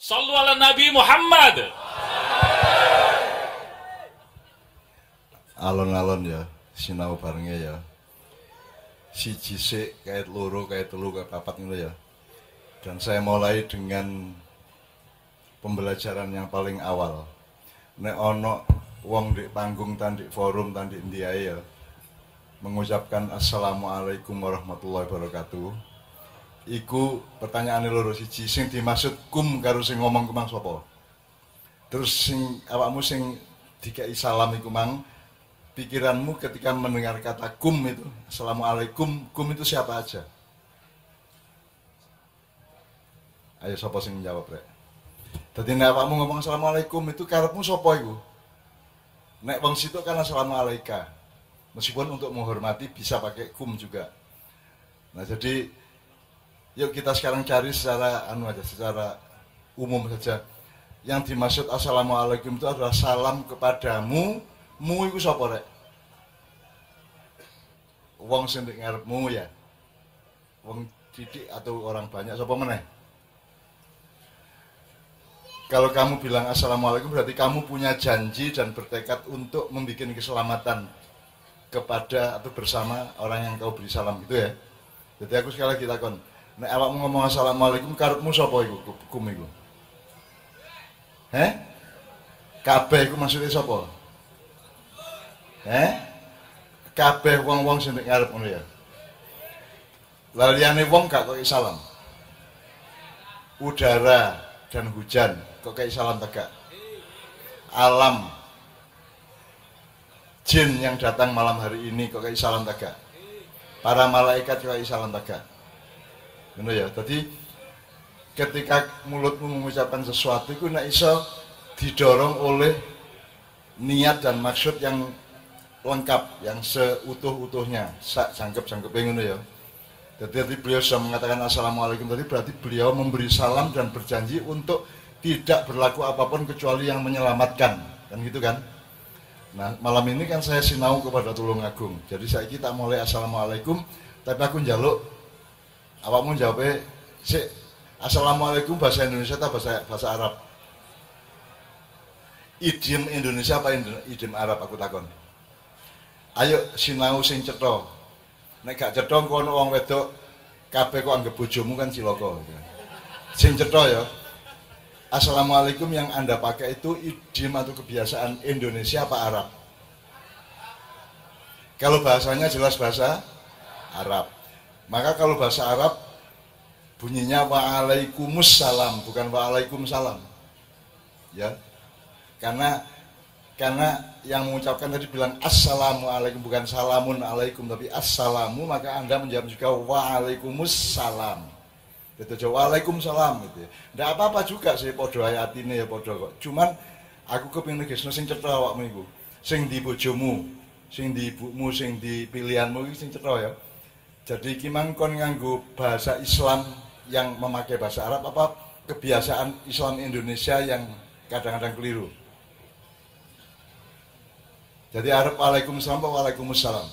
Sallu ala Nabi Muhammad. Alon-alon ya, sinau barengnya ya. Siji sik, kait loro, kait telu, kait papat gitu ya. Dan saya mulai dengan pembelajaran yang paling awal. Nek ono wong di panggung tan di forum tan di India ya mengucapkan Assalamualaikum warahmatullahi wabarakatuh. Iku pertanyaan loro siji, sing dimaksud kum karo sing ngomong kumang sapa? Terus sing awakmu sing dikai salam iku mang, pikiranmu ketika mendengar kata kum itu, Assalamualaikum, kum itu siapa aja? Ayo sapa sing jawab rek. Dadi nek awakmu ngomong Assalamualaikum itu karepmu sapa iku? Nek wong situ kan Assalamualaikum. Meskipun untuk menghormati bisa pakai kum juga. Nah jadi yuk kita sekarang cari secara secara umum saja. Yang dimaksud Assalamualaikum itu adalah salam kepadamu. Mu iku sapa rek? Wong sing ndek ngarepmu ya. Wong didik atau orang banyak sapa meneh? Kalau kamu bilang Assalamualaikum berarti kamu punya janji dan bertekad untuk membuat keselamatan kepada atau bersama orang yang kau beri salam gitu ya. Jadi aku sekali lagi takon, nek awakmu ngomong Assalamualaikum karepmu sapa iku kum iku? Kabeh iku maksudnya sapa? Kabeh wong-wong sing ndek ngarep ngono ya. Lah liyane wong gak kok salam. Udara dan hujan kok kayak salam tegak. Alam jin yang datang malam hari ini kok kayak salam tegak. Para malaikat kok kayak salam tegak. Ngono ya. Jadi ketika mulutmu mengucapkan sesuatu itu nek iso didorong oleh niat dan maksud yang lengkap, yang seutuh-utuhnya, sak jangkep-jangkepe ngono ya. Jadi beliau sudah mengatakan Assalamualaikum tadi berarti beliau memberi salam dan berjanji untuk tidak berlaku apapun kecuali yang menyelamatkan, kan gitu kan? Nah malam ini kan saya sinau kepada Tulungagung, jadi saya kita mulai Assalamualaikum, tapi aku njaluk awakmu jawabnya sik Assalamualaikum bahasa Indonesia atau bahasa Arab? Idiom Indonesia apa idiom Arab aku takon? Ayo sinau sing cetha. Nek gak cetha kono wong wedok kabeh kok anggap bojomu kan cilaka. Sing cetha ya. Assalamualaikum yang Anda pakai itu idiom atau kebiasaan Indonesia apa Arab? Kalau bahasanya jelas bahasa Arab. Maka kalau bahasa Arab bunyinya waalaikumsalam bukan waalaikumsalam. Ya. Karena yang mengucapkan tadi bilang assalamualaikum bukan salamun alaikum tapi assalamu, maka Anda menjawab juga waalaikumsalam. Gitu waalaikumsalam gitu. Ndak apa-apa juga sih podo ayatine ya podo kok. Cuman aku kepengin negesno sing cetha awakmu iku. Sing di bojomu, sing di ibumu, sing di pilihanmu iki sing cetha ya. Jadi iki mangkon nganggo bahasa Islam yang memakai bahasa Arab apa kebiasaan Islam Indonesia yang kadang-kadang keliru. Jadi Arab waalaikumsalam apa waalaikumsalam?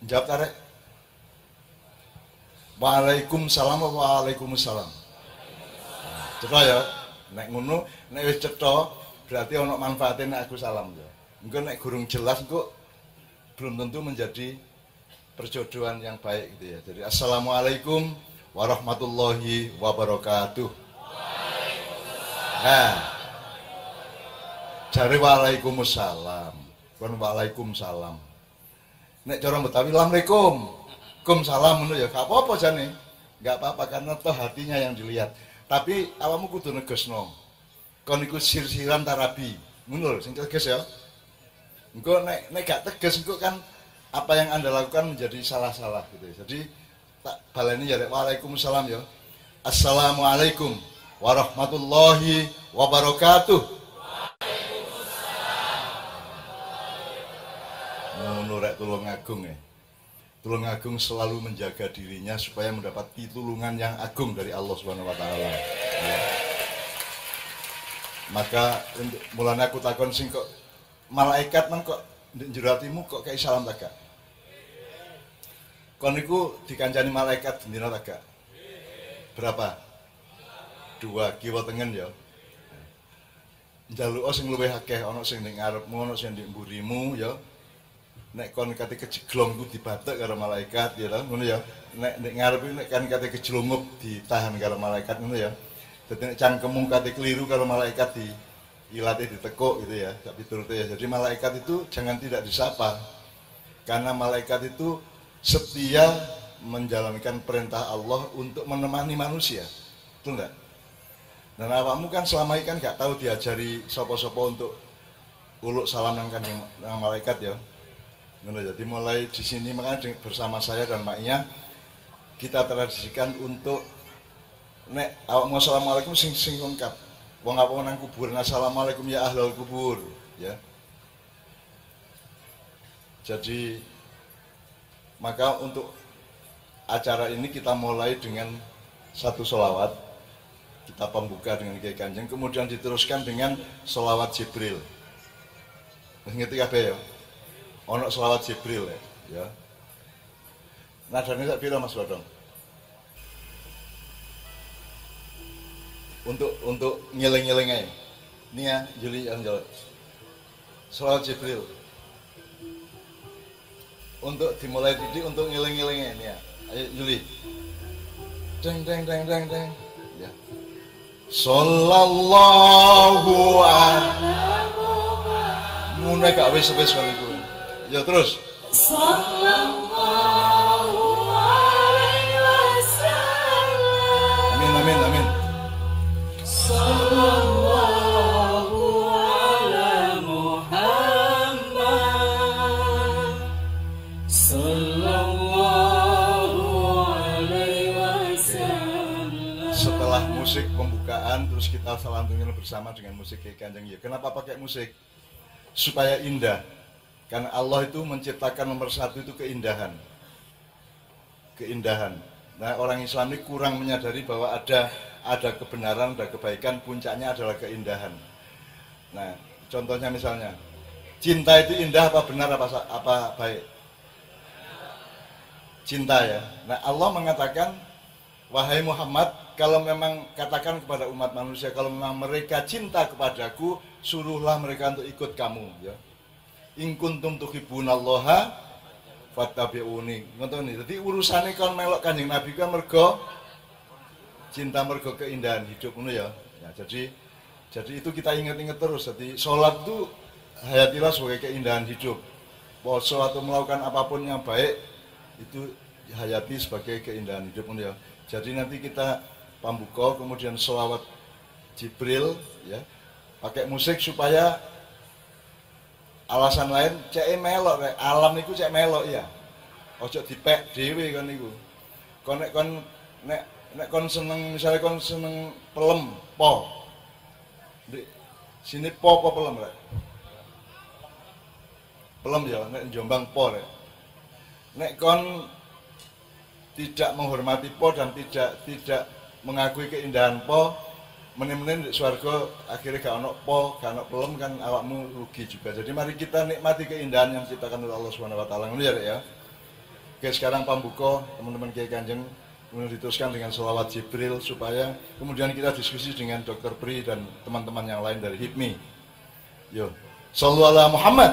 Jawab tarik. Waalaikumsalam apa waalaikumsalam? Cetha ya. Nek ngono, nek wis cetha berarti ono manfaate nek aku salam ya. Engko nek gurung jelas engko belum tentu menjadi perjodohan yang baik gitu ya. Jadi assalamualaikum warahmatullahi wabarakatuh. Waalaikumsalam. Jare waalaikumsalam. Kon waalaikumsalam. Nek cara Betawi assalamualaikum. Salam ngono ya, gak apa-apa jane. Gak apa-apa karena toh hatinya yang dilihat. Tapi awakmu kudu negesno. Kon iku sir-siran tarabi. Ngono lho sing tegas ya. Engko nek gak tegas engko kan apa yang Anda lakukan menjadi salah-salah gitu. Jadi tak baleni ya waalaikumsalam ya. Assalamualaikum warahmatullahi wabarakatuh. Ngono rek Tulungagung ya. Tulungagung selalu menjaga dirinya supaya mendapat pitulungan yang agung dari Allah Subhanahu wa taala. Ya. Maka mulane aku takon sing kok malaikat nang kok ndek jero atimu kok kayak salam ta gak? Kon niku dikancani malaikat dina ta gak? Berapa? dua kiwa tengen ya. Njaluk sing luwih akeh, ana sing ning ngarepmu, ana sing ning mburimu ya. Nek kon kate kejeglong ku dibatek karo malaikat ya ta, ngono ya. Nek ngarep nek kan kate kejlungup ditahan karo malaikat ngono ya. Dadi nek cangkemmu kate keliru karo malaikat di ilate ditekuk gitu ya, tak piturute ya. Jadi malaikat itu jangan tidak disapa. Karena malaikat itu setia menjalankan perintah Allah untuk menemani manusia. Betul enggak? Dan awakmu kan selama ini kan gak tahu diajari sopo-sopo untuk uluk salam nang kanjeng malaikat ya. Jadi mulai di sini makanya bersama saya dan Maknya kita tradisikan untuk nek awakmu assalamualaikum sing lengkap. Wong apa nang kubur assalamualaikum ya ahlul kubur ya. Jadi maka untuk acara ini kita mulai dengan satu sholawat. Kita pembuka dengan Kiai Kanjeng, kemudian diteruskan dengan sholawat Jibril. Ngerti kabeh ya? Ono sholawat Jibril ya. Nadane sak pira Mas Bodong? Untuk ngeling-ngeling ae. Ini ya, Juli yang jawab. Sholawat Jibril. Untuk dimulai didik untuk ngeling-ngeling ini ya. Ayo Juli. Deng deng deng deng deng. Ya. Sallallahu alaihi Muhammad. Gak wis kan iku. Ya terus. Sallallahu alaihi wasallam. Amin. Sallallahu ala Muhammad. Sallallahu alaihi wasallam. Setelah musik pembukaan terus kita selanjutnya bersama dengan musik Kiai Kanjeng ya. Kenapa pakai musik? Supaya indah. Karena Allah itu menciptakan nomor satu itu keindahan. Keindahan. Nah orang Islam ini kurang menyadari bahwa ada kebenaran, ada kebaikan, puncaknya adalah keindahan. Nah contohnya misalnya, cinta itu indah apa benar apa baik? Cinta ya. Nah Allah mengatakan, wahai Muhammad, kalau memang katakan kepada umat manusia, kalau memang mereka cinta kepadaku, suruhlah mereka untuk ikut kamu ya. In kuntum tuhibbunallaha fattabi'uni. Ngoten iki. Dadi urusane kon melok Kanjeng Nabi kan mergo cinta, mergo keindahan hidup ngono ya. Ya jadi itu kita ingat-ingat terus. Jadi salat itu hayatilah sebagai keindahan hidup. Poso atau melakukan apapun yang baik itu hayati sebagai keindahan hidup ngono ya. Jadi nanti kita pambuka kemudian sholawat Jibril ya. Pakai musik supaya alasan lain cek melok rek, alam niku cek melok ya. Ojo dipek dhewe kon niku. Nek kon seneng misalnya kon seneng pelem po. Di sini po pelem rek. Pelem ya, nek Jombang po rek. Nek kon tidak menghormati po dan tidak mengakui keindahan po, menen-menen di swarga akhirnya gak ono po, gak ono pelem kan awakmu rugi juga. Jadi mari kita nikmati keindahan yang diciptakan oleh Allah Subhanahu wa taala. Ngono ya. Oke, sekarang pambuka teman-teman Kiai Kanjeng kemudian diteruskan dengan sholawat Jibril supaya kemudian kita diskusi dengan Dr. Pri dan teman-teman yang lain dari HIPMI. Yo. Shallu ala Muhammad.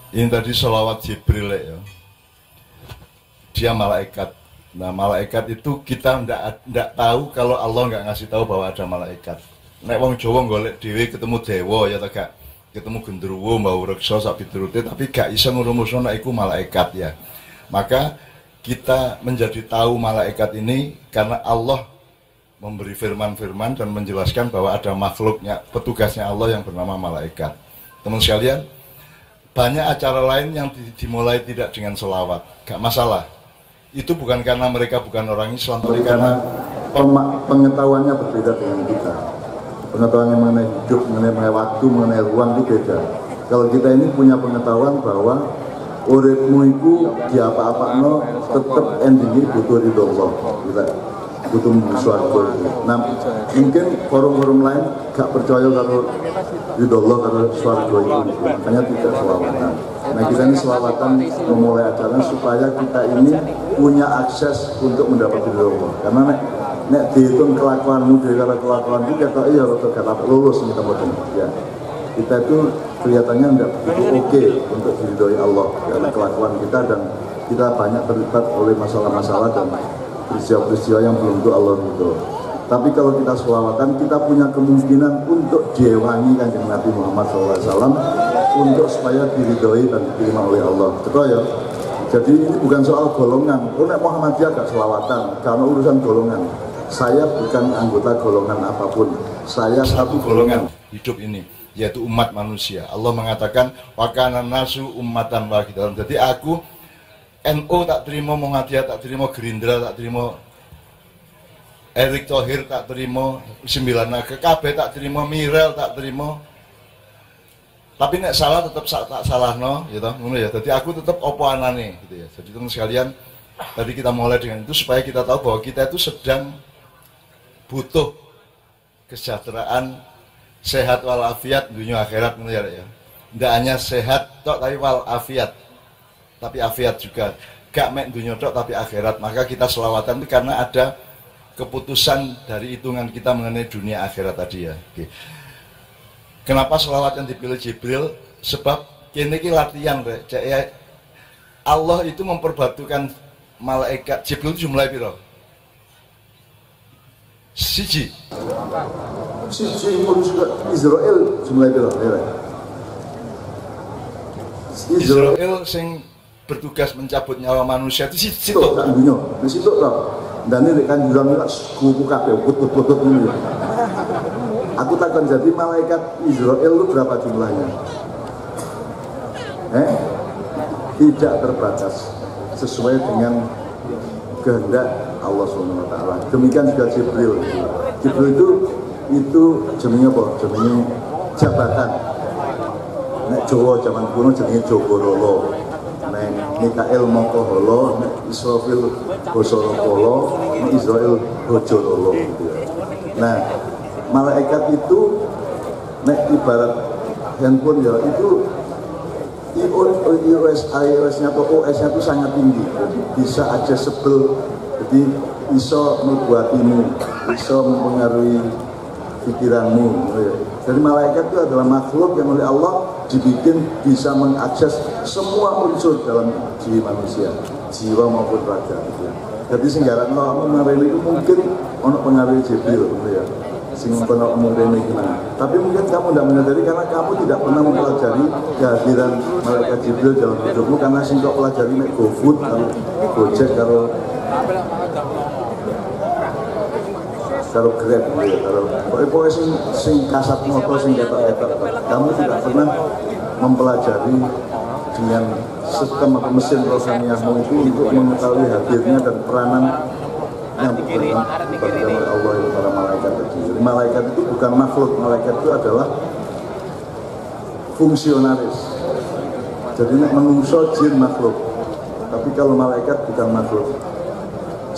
Ini tadi sholawat Jibril ya. Dia malaikat. Nah malaikat itu kita ndak tahu kalau Allah nggak ngasih tahu bahwa ada malaikat. Nek wong Jawa golek dhewe ketemu dewa ya ta gak, ketemu gendruwo mbau reksa sak piturute tapi gak iso ngrumusno nek iku malaikat ya. Maka kita menjadi tahu malaikat ini karena Allah memberi firman-firman dan menjelaskan bahwa ada makhluknya, petugasnya Allah yang bernama malaikat. Teman sekalian, banyak acara lain yang dimulai tidak dengan selawat, gak masalah. Itu bukan karena mereka bukan orang Islam, tapi karena pengetahuannya berbeda dengan kita. Pengetahuannya mengenai hidup, mengenai waktu, mengenai ruang itu beda. Kalau kita ini punya pengetahuan bahwa uripmu itu di apa-apano tetap endingnya butuh ridho Allah. Kita butuh suatu. Nah, mungkin forum-forum lain gak percaya kalau ridho Allah kalau suatu itu, makanya tidak selawatan. Nah kita ini selawatan memulai acara supaya kita ini punya akses untuk mendapat ridho Allah. Karena nek dihitung kelakuanmu dari kelakuan itu kata iya atau kata lulus kita bodoh. Ya kita itu kelihatannya tidak begitu oke untuk diridhoi Allah karena kelakuan kita dan kita banyak terlibat oleh masalah-masalah dan peristiwa-peristiwa yang belum tentu Allah ridho. Tapi kalau kita selawatan, kita punya kemungkinan untuk diewangi kanjeng Nabi Muhammad SAW untuk supaya diridhoi dan diterima oleh Allah. Betul ya? Jadi ini bukan soal golongan. Oh, nek Muhammadiyah gak selawatan, karena urusan golongan. Saya bukan anggota golongan apapun. Saya satu golongan hidup ini, yaitu umat manusia. Allah mengatakan, wa kana nasu ummatan wahidatan. Jadi aku NU tak terima, Muhammadiyah tak terima, Gerindra tak terima, Erick Thohir tak terima, 9 Naga KB tak terima, Mirel tak terima. Tapi nek salah tetap tak salah no, gitu, ngono ya. Jadi aku tetap opo anane, gitu ya. Jadi teman sekalian, tadi kita mulai dengan itu supaya kita tahu bahwa kita itu sedang butuh kesejahteraan, sehat walafiat dunia akhirat, ngono ya. Tidak hanya sehat tok tapi walafiat, tapi afiat juga. Gak mek dunia tok tapi akhirat. Maka kita selawatan itu karena ada keputusan dari hitungan kita mengenai dunia akhirat tadi ya. Oke. Kenapa selawat yang dipilih Jibril? Sebab ini latihan ya. Allah itu memperbatukan malaikat. Jibril itu jumlah piro? Siji Israel jumlah piro? Israel sing bertugas mencabut nyawa manusia itu situ tak dunia. Di situ toh. Dan ini kan jurang kuku kabeh putut-putut ini. Aku takkan jadi malaikat Israel itu berapa jumlahnya? Tidak terbatas sesuai dengan kehendak Allah SWT. Demikian juga Jibril. Jibril itu jenenge apa? Jenenge jabatan. Nek Jawa zaman kuno jenenge Jogorolo. Nek Mikael Mokoholo, nek Israfil Bosorokolo, nek Israel Bojorolo gitu ya. Nah, malaikat itu nek ibarat handphone ya itu iOS-nya atau OS-nya itu sangat tinggi, jadi bisa accessible, jadi bisa membuatimu, bisa mempengaruhi pikiranmu. Jadi malaikat itu adalah makhluk yang oleh Allah dibikin bisa mengakses semua unsur dalam diri manusia, jiwa maupun raga. Jadi sehingga mengenai itu mungkin untuk pengaruh Jibril, gitu ya. Sehingga mengenai gimana. Tapi mungkin kamu tidak menyadari karena kamu tidak pernah mempelajari kehadiran malaikat Jibril dalam hidupmu karena singkok pelajari nek GoFood, kalau Gojek, kalau Grab, kalau pokoknya sing kasat motor, sing ketok-ketok. Kamu tidak pernah mempelajari dengan sistem atau mesin rohaniahmu itu untuk mengetahui hadirnya dan peranan yang diberikan oleh Allah itu para malaikat itu. Jadi malaikat itu bukan makhluk, malaikat itu adalah fungsionaris. Jadi menungso jin makhluk, tapi kalau malaikat bukan makhluk.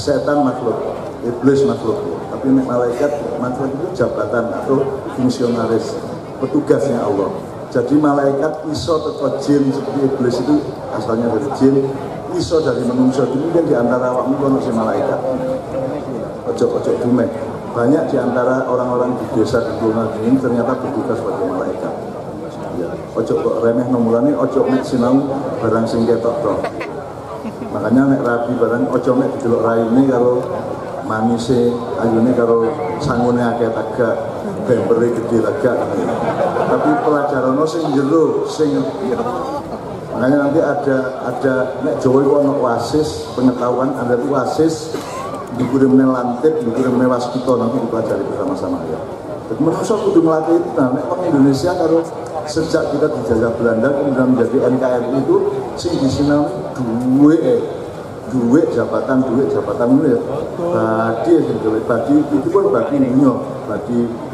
Setan makhluk, iblis makhluk. Tapi malaikat itu jabatan atau fungsionaris, petugasnya Allah. Jadi malaikat iso teko jin seperti iblis itu asalnya dari jin, iso dari manusia. Kemudian di antara awakmu ono si malaikat. Ojo-ojo dume. Banyak di antara orang-orang di desa di Pulau ini ternyata bertugas sebagai malaikat. Ya. ojo kok remeh nomulane, ojo mek sinau barang sing ketok tok. Makanya nek rabi barang ojo mek didelok raine karo manise, ayune karo sangune akeh tagak, bempere gede tagak. Tapi pelajaran sing jero sing makanya nanti ada nek Jawa iku ono wasis pengetahuan, ada wasis dikurimne lantip, dikurimne waskita nanti dipelajari bersama-sama ya. Jadi manusia kudu melatih itu. Nah, nek Indonesia kalau sejak kita dijajah Belanda kemudian menjadi NKRI itu sing disinau duit jabatan itu ya. Badi itu pun bagi dunia,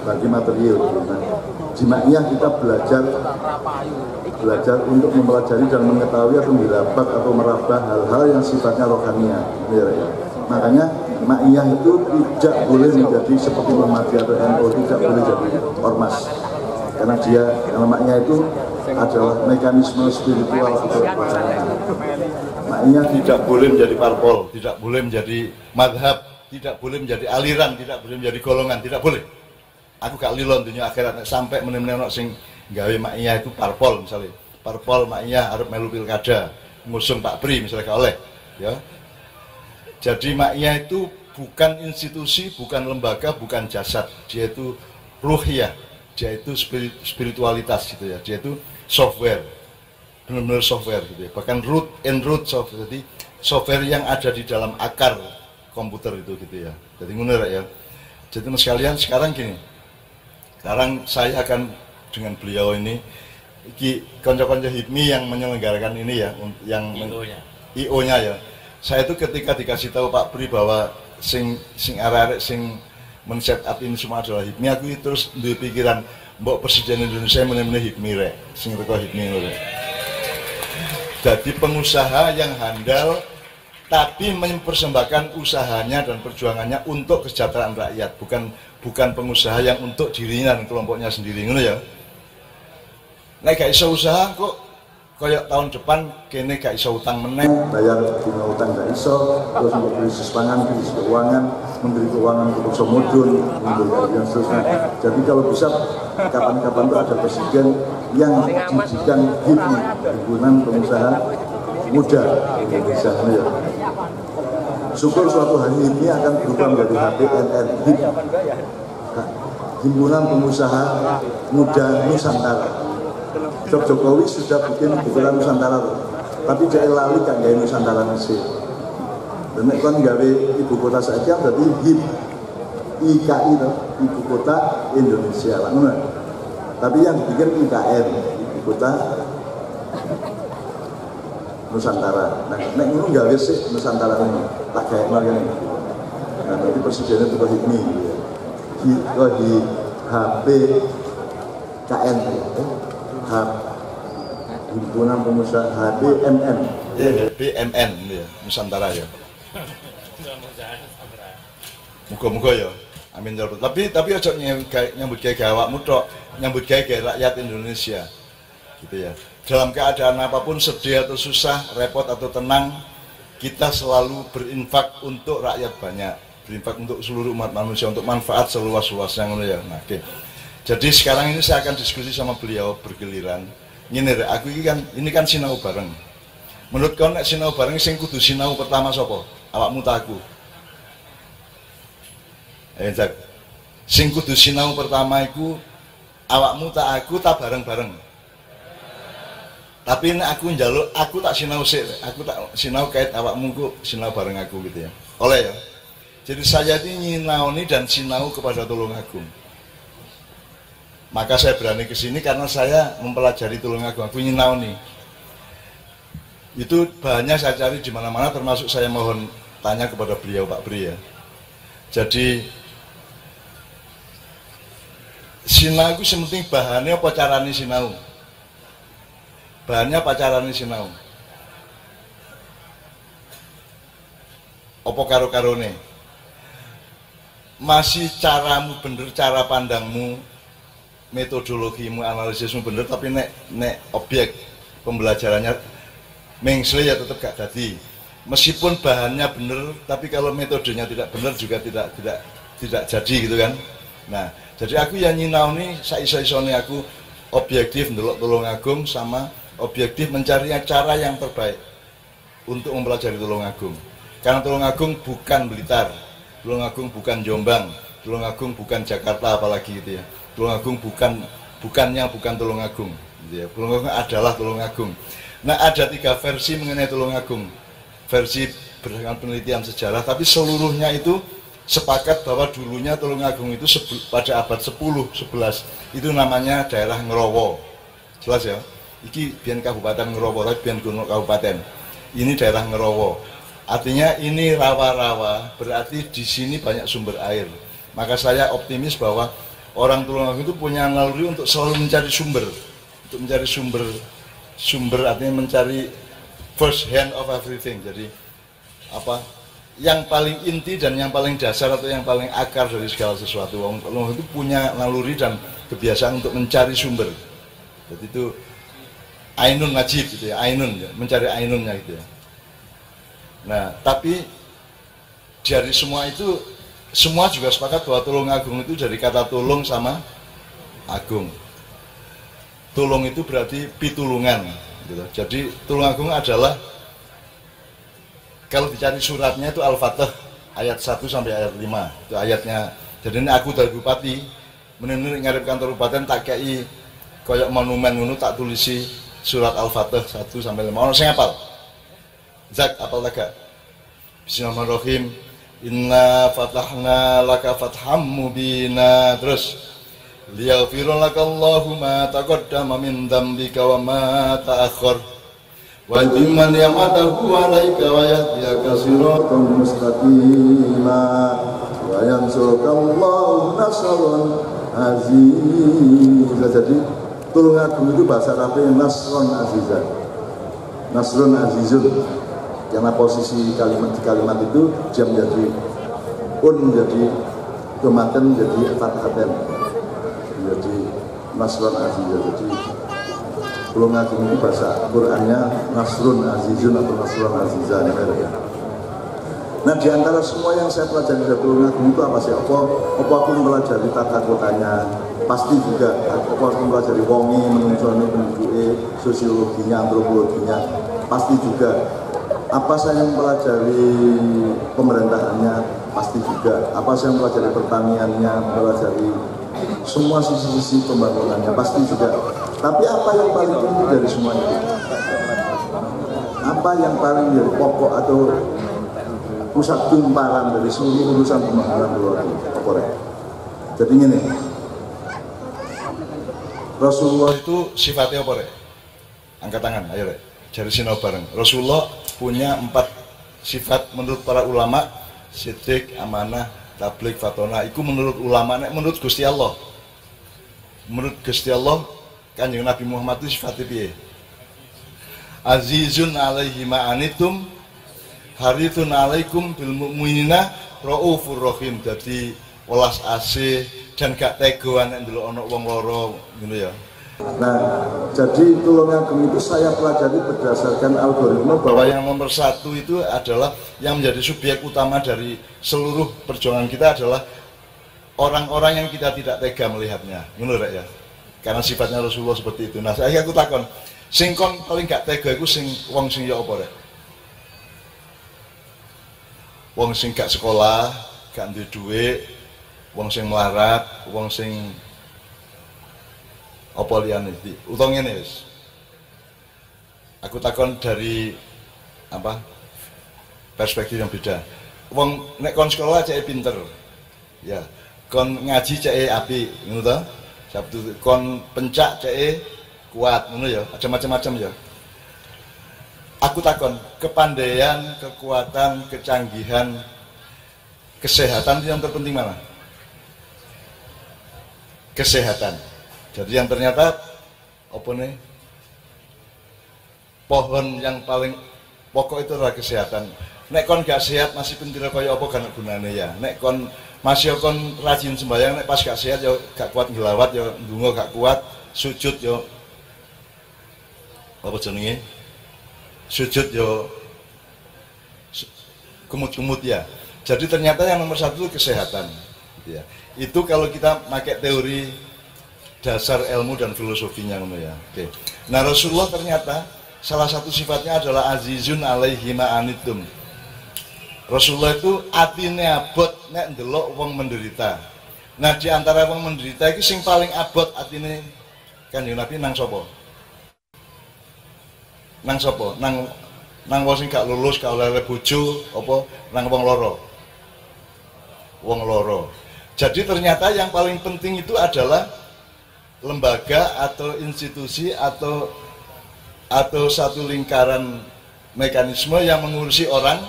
bagi material. Nah, jimaiyah kita belajar untuk mempelajari dan mengetahui atau mendirapat atau meraba hal-hal yang sifatnya rohania. Ya. Makanya Ma'iyah itu tidak boleh menjadi seperti Muhammadiyah atau NU, tidak boleh jadi ormas. Karena Ma'iyah itu adalah mekanisme spiritual atau Ma'iyah tidak boleh menjadi parpol, tidak boleh menjadi madhab, tidak boleh menjadi aliran, tidak boleh menjadi golongan, tidak boleh. Aku gak lilon dunia akhirat sampai menem-menem sing gawe Ma'iyah itu parpol misalnya. Parpol Ma'iyah harus melu pilkada, ngusung Pak Pri misalnya gak oleh, ya. Jadi Ma'iyah itu bukan institusi, bukan lembaga, bukan jasad. Dia itu ruhiyah, dia itu spiritualitas gitu ya. Dia itu software, benar-benar software gitu ya. Bahkan root and root software, jadi software yang ada di dalam akar komputer itu gitu ya. Jadi benar ya. Jadi mas sekalian sekarang gini, sekarang saya akan dengan beliau ini, konco-konco HIPMI yang menyelenggarakan ini ya, yang IO-nya ya. Saya itu ketika dikasih tahu Pak Pri bahwa sing arek-arek sing men-set up ini semua adalah HIPMI, aku terus duwe pikiran mbok Presiden Indonesia meneh-meneh HIPMI rek, sing teko HIPMI ngono. Jadi pengusaha yang handal tapi mempersembahkan usahanya dan perjuangannya untuk kesejahteraan rakyat, bukan pengusaha yang untuk dirinya dan kelompoknya sendiri ngono ya. Nek gak iso usaha kok kayak tahun depan kene gak iso utang meneh, bayar dina utang gak iso, terus untuk krisis pangan, krisis keuangan, menteri keuangan untuk mudun, dan seterusnya. Jadi kalau bisa kapan-kapan itu ada presiden yang didikan HIPMI, himpunan pengusaha muda Indonesia ya. Syukur suatu hari ini akan berubah menjadi HPNN, himpunan pengusaha muda Nusantara. Jokowi sudah bikin himpunan Nusantara, tapi dia lali kan gaya Nusantara Mesir. Dan kan gawe ibu kota saja berarti HIP IKI itu ibu kota Indonesia lah. Tapi yang bikin IKN ibu kota Nusantara. Nah, nek ngono gawe sih Nusantara ini tak kayak ini. Nah, nanti presidennya juga HIPMI, di HP KN. Himpunan pengusaha HBMN. HBMN ya, Nusantara ya. Muga-muga ya. Amin ya rabbal. Tapi aja nyambut gawe awakmu tok, nyambut gawe rakyat Indonesia. Gitu ya. Dalam keadaan apapun, sedih atau susah, repot atau tenang, kita selalu berinfak untuk rakyat banyak, berinfak untuk seluruh umat manusia, untuk manfaat seluas-luasnya ngono ya. Nah, oke. Jadi sekarang ini saya akan diskusi sama beliau bergiliran. Ini kan sinau bareng. Menurut kau nek sinau bareng sing kudu sinau pertama sapa? Awakmu ta aku? Jak. Sing kudu sinau pertama iku awakmu ta aku ta bareng-bareng. Tapi nek aku njaluk, aku tak sinau sik, aku tak sinau kait awakmu ku sinau bareng aku gitu ya. Oleh ya. Jadi saya ini nyinaoni dan sinau kepada Tulungagung. Maka saya berani ke sini karena saya mempelajari Tulungagung, aku nyinau nih. Itu bahannya saya cari di mana-mana, termasuk saya mohon tanya kepada beliau Pak Pri ya. Jadi sinau itu sementing bahannya apa caranya sinau? Bahannya apa caranya sinau? Apa karo-karone? Masih caramu bener, cara pandangmu, metodologimu, analisismu bener, tapi nek objek pembelajarannya mengsle ya tetap gak jadi. Meskipun bahannya bener, tapi kalau metodenya tidak bener juga tidak jadi gitu kan. Nah, jadi aku yang nyinau nih, saiso-isone aku objektif ndelok Tulungagung sama objektif mencari cara yang terbaik untuk mempelajari Tulungagung. Karena Tulungagung bukan Blitar, Tulungagung bukan Jombang, Tulungagung bukan Jakarta apalagi gitu ya. Tulungagung bukan Tulungagung gitu ya. Tulungagung adalah Tulungagung. Nah, ada 3 versi mengenai Tulungagung. Versi berdasarkan penelitian sejarah, tapi seluruhnya itu sepakat bahwa dulunya Tulungagung itu pada abad 10-11 itu namanya daerah Ngerowo. Jelas ya? Iki biyen Kabupaten Ngerowo, tapi biyen Gunung Kabupaten. Ini daerah Ngerowo. Artinya ini rawa-rawa, berarti di sini banyak sumber air. Maka saya optimis bahwa orang Tulungagung itu punya naluri untuk selalu mencari sumber. Untuk mencari sumber artinya mencari first hand of everything. Jadi apa? Yang paling inti dan yang paling dasar atau yang paling akar dari segala sesuatu. Orang Tulungagung itu punya naluri dan kebiasaan untuk mencari sumber. Jadi itu ainun najib gitu ya, ainun ya, mencari ainunnya gitu ya. Nah, tapi dari semua itu, semua juga sepakat bahwa Tulungagung itu dari kata tulung sama agung. Tulung itu berarti pitulungan gitu. Jadi Tulungagung adalah, kalau dicari suratnya itu Al-Fatih ayat 1 sampai ayat 5 itu ayatnya. Jadi ini aku dari bupati menenun ngarep kantor bupati tak kei koyok monumen ngono, tak tulisi surat Al-Fatih 1 sampai 5. Ono sing hafal? Zak apal laga. Bismillahirrahmanirrahim. Inna fatahna laka fatham mubina. Terus liyaghfira lakallahu ma taqaddama min dzambika wa ma ta'akhkhar wa yutimma ni'matahu 'alaika wa yahdiyaka siratan mustaqima wa yansurukallahu nasran aziz. Jadi Tulungagung itu bahasa Arabnya Nasron Azizan, Nasron Azizun, karena posisi kalimat di kalimat itu dia menjadi menjadi kematian menjadi fathaten, menjadi Nasron Azizan. Jadi Tulungagung itu bahasa Qurannya Nasrun Azizun atau Nasron Azizan. Nah, di antara semua yang saya pelajari dari Tulungagung itu apa sih? Apa aku mempelajari tata kotanya? Pasti juga aku mempelajari wongi, menunjukkan penduduknya, sosiologinya, antropologinya. Pasti juga. Apa saya mempelajari pemerintahannya? Pasti juga. Apa saya mempelajari pertaniannya, mempelajari semua sisi-sisi pembangunannya? Pasti juga. Tapi apa yang paling inti dari semua itu? Apa yang paling jadi pokok atau pusat tumparan dari seluruh urusan pembangunan Pulau? Jadi ini Rasulullah itu sifatnya apa rek? Angkat tangan, ayo rek. Jari sinau bareng. Rasulullah punya 4 sifat menurut para ulama: siddiq, amanah, tabligh, fatona. Itu menurut ulama, nek menurut Gusti Allah. Menurut Gusti Allah, Kanjeng Nabi Muhammad itu sifatnya piye? Azizun alaihi ma'anitum harithun alaikum bil mu'minina raufur rahim. Jadi welas asih dan gak tegoan nek ndelok ana wong lara ngono ya. Nah, jadi Tulungagung itu saya pelajari berdasarkan algoritma bahwa yang nomor 1 itu adalah yang menjadi subjek utama dari seluruh perjuangan kita adalah orang-orang yang kita tidak tega melihatnya. Ngono rek ya. Karena sifatnya Rasulullah seperti itu. Nah, saya aku takon, sing kon paling gak tega iku sing wong sing ya apa rek? Wong sing gak sekolah, gak duwe dhuwit, wong sing melarat, wong sing apa liyane iki. Utawa ngene wis. Aku takon dari apa? Perspektif yang beda. Wong nek kon sekolah cek pinter. Ya, kon ngaji cek apik, ngono ta? Sabtu kon pencak cek kuat, ngono ya. Ada macam-macam ya. Aku takon, kepandaian, kekuatan, kecanggihan, kesehatan yang terpenting mana? Kesehatan. Jadi yang ternyata apa nih? Pohon yang paling pokok itu adalah kesehatan. Nek kon gak sehat masih pentira kaya apa kan gunane ya. Nek kon masih kon rajin sembahyang, nek pas gak sehat ya gak kuat ngelawat ya ndonga gak kuat, sujud ya apa jenenge? Sujud yo kumut-kumut ya. Jadi ternyata yang nomor 1 itu kesehatan. Ya. Itu kalau kita pakai teori dasar ilmu dan filosofinya ya. Oke. Nah Rasulullah ternyata salah satu sifatnya adalah azizun alaihi ma'anitum. Rasulullah itu atine abot nek ndelok wong menderita. Nah di antara wong menderita iki sing paling abot atine Kanjeng Nabi nang sapa? Nang sapa? Nang wong sing gak lulus, gak oleh bojo apa nang wong loro? Wong loro. Jadi ternyata yang paling penting itu adalah lembaga atau institusi atau satu lingkaran mekanisme yang mengurusi orang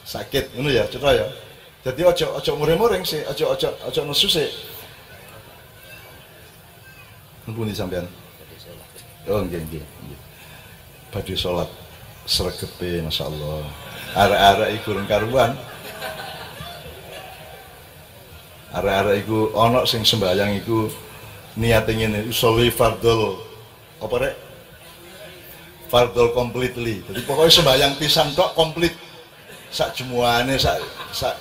sakit, ngono ya, cetha ya. Jadi ojo mureng-mureng sih, ojo nesu sih. Numpuni sampean. Oh nggih. Badhe salat sregepe masyaallah. Arek-arek iku urung karuan. Arek-arek iku ana sing sembahyang iku niate ngene, usolli fardhol apa rek? Fardhol completely. Jadi pokoknya sembahyang pisan tok komplit. Sak jemuane sak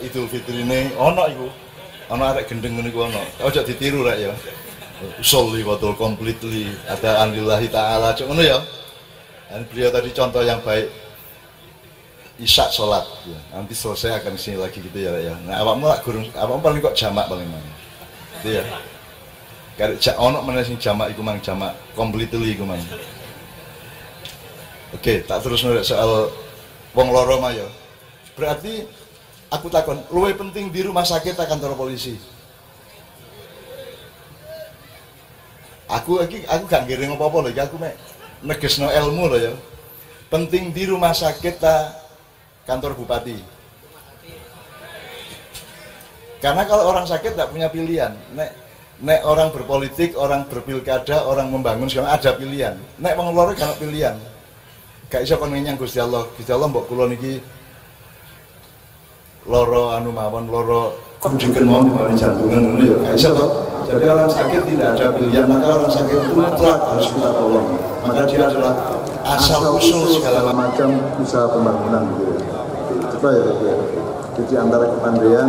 Idul Fitrine ana iku. Ana arek gendeng ngene iku ana. Ojo ditiru rek ya. Usolli fardhol completely. Ada anillahi taala. Cuk ngono ya. Dan beliau tadi contoh yang baik. Isya sholat ya. Nanti selesai akan sini lagi gitu ya. Nah awakmu lak gurung, awakmu paling kok jamak paling mana gitu ya. Karek jak ono meneh sing jamak iku mang jamak completely iku mang. Oke, tak terus nurut soal wong loro mah ya. Berarti aku takon, luwih penting di rumah sakit atau kantor polisi? Aku gak ngiring apa-apa lho, aku mek negesno ilmu lho ya. Penting di rumah sakit ta kantor bupati. Karena kalau orang sakit tidak punya pilihan. Nek orang berpolitik, orang berpilkada, orang membangun sekarang ada pilihan. Nek wong loro gak pilihan. Gak iso kon menyang Gusti Allah. Gusti Allah mbok kula niki loro anu mawon loro kunjungan mau mawon jantungan ngono ya. Gak iso to. Jadi orang sakit tidak ada pilihan, maka orang sakit itu mutlak harus kita tolong. Maka dia adalah asal usul segala macam usaha pembangunan gitu ya. Coba ya, jadi antara kepandaian,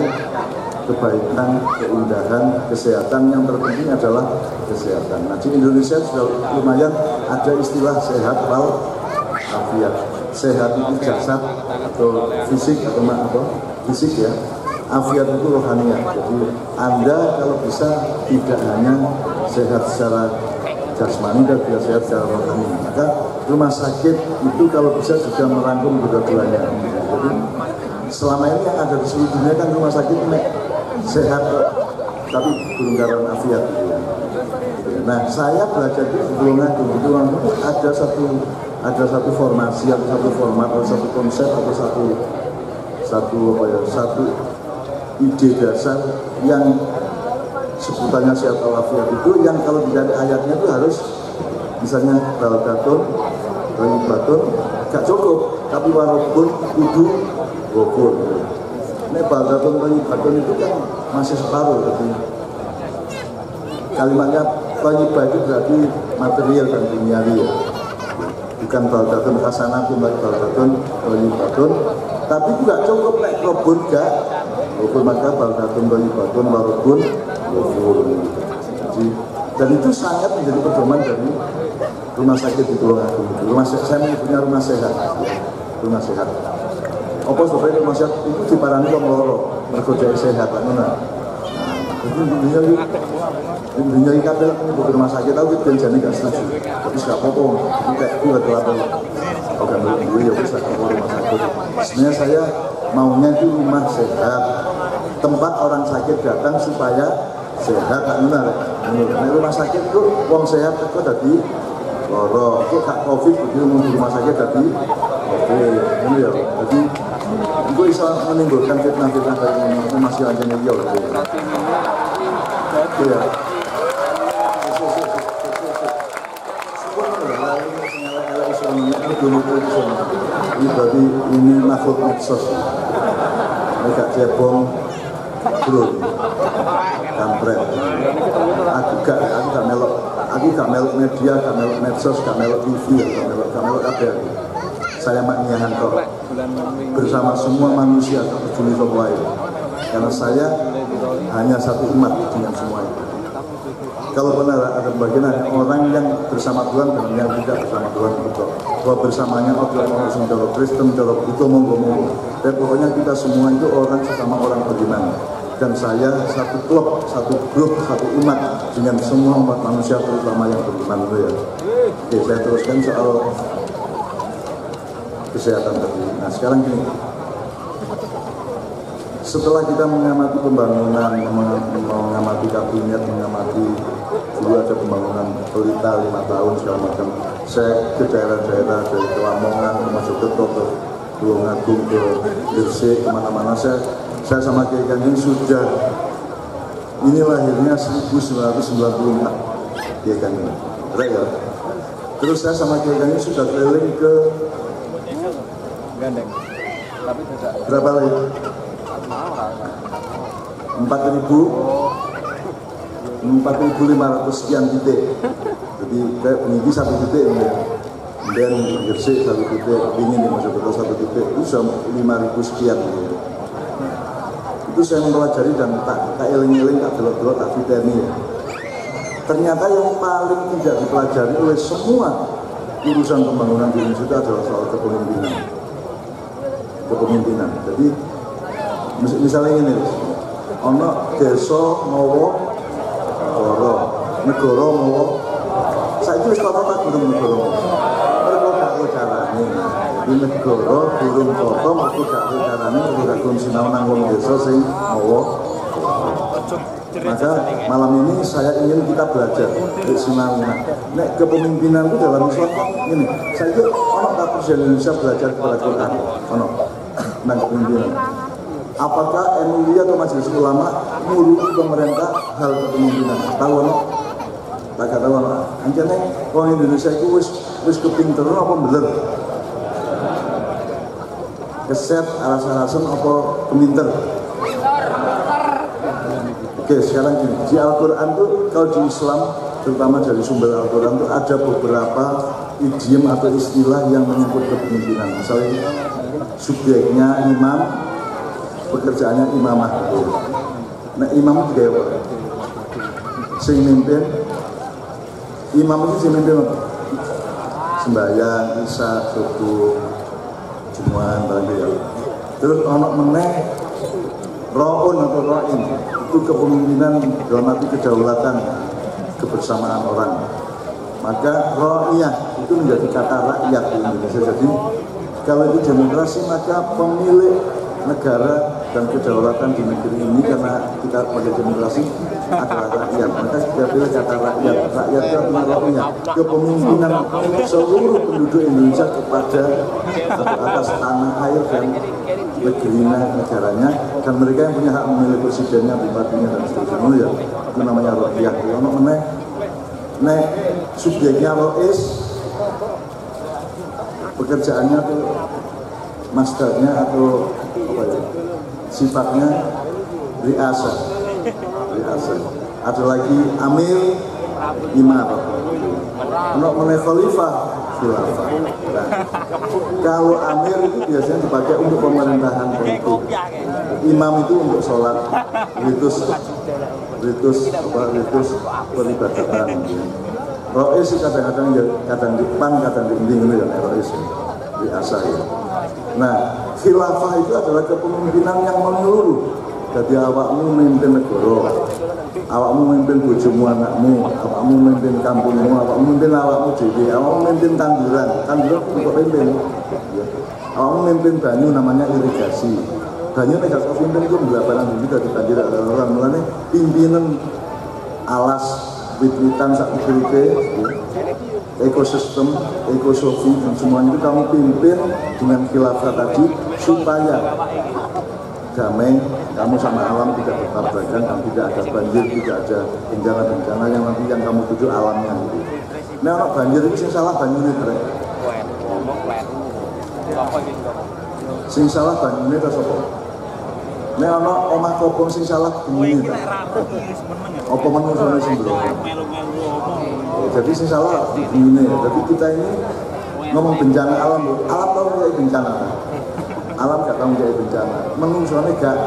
kebaikan, keindahan, kesehatan yang terpenting adalah kesehatan. Nah di Indonesia sudah lumayan ada istilah sehat wal afiat. Sehat itu jasad atau fisik atau apa? Fisik ya. Afiat itu rohaniah. Jadi Anda kalau bisa tidak hanya sehat secara jasmani dan juga sehat secara rohani. Maka rumah sakit itu kalau bisa juga merangkum kedua-duanya. Jadi selama ini yang ada di seluruh dunia kan rumah sakit ini sehat tapi belum dalam afiat. Nah saya belajar di Tulungagung itu ada satu formasi atau satu format atau satu konsep atau satu ide dasar yang sebutannya sehat walafiat itu yang kalau dilihat ayatnya itu harus misalnya baldatun, thayyibatun gak cukup tapi walaupun kudu gofur. Ini baldatun thayyibatun itu kan masih separuh tapi kalimatnya thayyibah itu berarti material dan duniawi ya. Bukan baldatun hasanatun baldatun thayyibatun tapi juga cukup nek robun gak gofur maka baldatun thayyibatun walaupun gofur. Dan itu sangat menjadi pedoman dari rumah sakit di Tulungagung. Saya punya rumah sehat, rumah sehat. Apa sebenarnya rumah sehat itu diparani wong loro, mergo dhek sehat kan ngono. Jadi intinya iki kabeh di rumah sakit aku janjane gak setuju. Tapi gak apa-apa, kayak itu adalah organ gue ya wis rumah sakit. Sebenarnya saya maunya itu rumah sehat, tempat orang sakit datang supaya sehat kan benar. Nah, rumah sakit itu wong sehat itu tadi loro, itu gak covid begitu di rumah sakit tadi oke, ini ya. Jadi itu bisa menimbulkan fitnah-fitnah dari masih anjing dia loh. Iya. Ini berarti ini makhluk medsos. Ini gak cebong bro, kampret. Aku gak melok media, gak melok medsos, gak melok TV, gak melok kabel. Saya makniahan kok bersama semua manusia tak peduli lain. Karena saya hanya satu umat dengan semua itu. kalau benar ada bagian orang yang bersama Tuhan dan yang tidak bersama Tuhan betul. Bahwa bersamanya orang Kristen, itu monggo. Dan pokoknya kita semua itu orang sesama orang beriman. Dan saya satu klub, satu grup, satu umat dengan semua umat manusia terutama yang beriman itu ya. Oke, saya teruskan soal kesehatan tadi. Nah sekarang gini, setelah kita mengamati pembangunan, mengamati kabinet, mengamati dulu ada pembangunan Pelita 5 tahun segala macam. Saya ke daerah-daerah dari Lamongan, ke Mojokerto, ke Tulungagung, ke Gresik, kemana-mana saya sama Kiai Kanjeng sudah, ini lahirnya 1994 Kiai Kanjeng, ya. Terus saya sama Kiai Kanjeng sudah keliling ke Gandeng, tapi berapa lagi? 4.500 sekian titik. Jadi kayak Peninggi satu titik ya. Kemudian Gresik satu titik, Pingin di Mojokerto satu titik, itu sudah 5.000 sekian gitu. Itu saya mempelajari dan tak eling-eling, tak delok-delok, tak fiteni ya. Ternyata yang paling tidak dipelajari oleh semua urusan pembangunan di Indonesia itu adalah soal kepemimpinan. Kepemimpinan. Jadi misalnya ini, ono desa mawa negara mawa, saya itu sekolah tak belum negara. Mereka gak tahu caranya. Jadi negara belum foto, aku gak tahu caranya. Aku gak tahu sinau nanggung desa sing mawa. Maka malam ini saya ingin kita belajar di sinau. Nek kepemimpinan itu dalam Islam ini. Saya itu ono tak Presiden Indonesia belajar kepada Quran. Ono tentang kepemimpinan. Apakah MUI atau Majelis Ulama ngurus pemerintah hal kepemimpinan? Tahu no? Tak tahu no? Anjane orang Indonesia itu wis kepinteran apa bener? Keset alasan-alasan apa keminter? Oke, sekarang gini, di Al-Quran tuh kalau di Islam, terutama dari sumber Al-Quran tuh ada beberapa idiom atau istilah yang menyangkut kepemimpinan. Misalnya subjeknya imam, pekerjaannya imamah. Nah imam itu kayak apa? Sing mimpin, imam itu sing mimpin apa? Sembahyang, isya, subuh, Jumu'an, barangkali. Terus ono meneh ro'un atau ro'in, itu kepemimpinan dalam arti kedaulatan, kebersamaan orang. Maka ro'iyah itu menjadi kata rakyat di Indonesia. Jadi kalau itu demokrasi maka pemilik negara dan kedaulatan di negeri ini, karena kita pakai demokrasi, adalah rakyat. Maka kita pilih kata rakyat. Rakyat itu artinya rohnya, kepemimpinan seluruh penduduk Indonesia kepada atas tanah air dan negerinya, negaranya, dan mereka yang punya hak memilih presidennya, bupatinya dan seterusnya. Ya, itu namanya rakyat. Ono meneh nek subjeknya rois, pekerjaannya tuh masternya atau apa ya, sifatnya riasa. Ada lagi amir, imam, untuk mengenai khalifah, khilafah. Nah, kalau amir itu biasanya dipakai untuk pemerintahan politik, imam itu untuk sholat, ritus peribadatan. Rois kadang-kadang kadang depan, kadang dinding itu ya rois, riasa ya. Nah, khilafah itu adalah kepemimpinan yang menyeluruh. Jadi awakmu memimpin negara, awakmu memimpin bojomu, anakmu, awakmu memimpin kampungmu, awakmu memimpin awakmu dhewe, awakmu memimpin tanduran untuk pimpin. Awakmu memimpin banyu namanya irigasi. Banyu nek gak pimpin itu mbelabaran juga dibanjir orang mulane pimpinan alas wit-witan sak pikirke, ekosistem, ekosofi dan semuanya itu kamu pimpin dengan khilafah tadi supaya damai, kamu sama alam tidak bertabrakan dan tidak ada banjir, tidak ada bencana-bencana yang nanti yang kamu tuju alamnya gitu. Nah, kalau banjir itu sing salah banjir itu. Sing salah banjir itu apa? Nah, ono omah kopong sing salah bunyi itu. Apa manusia sing blok? Jadi sing salah bunyi. Jadi kita ini ngomong bencana alam, alam tahu kayak bencana. Alam gak tahu menjadi bencana, menungsonya gak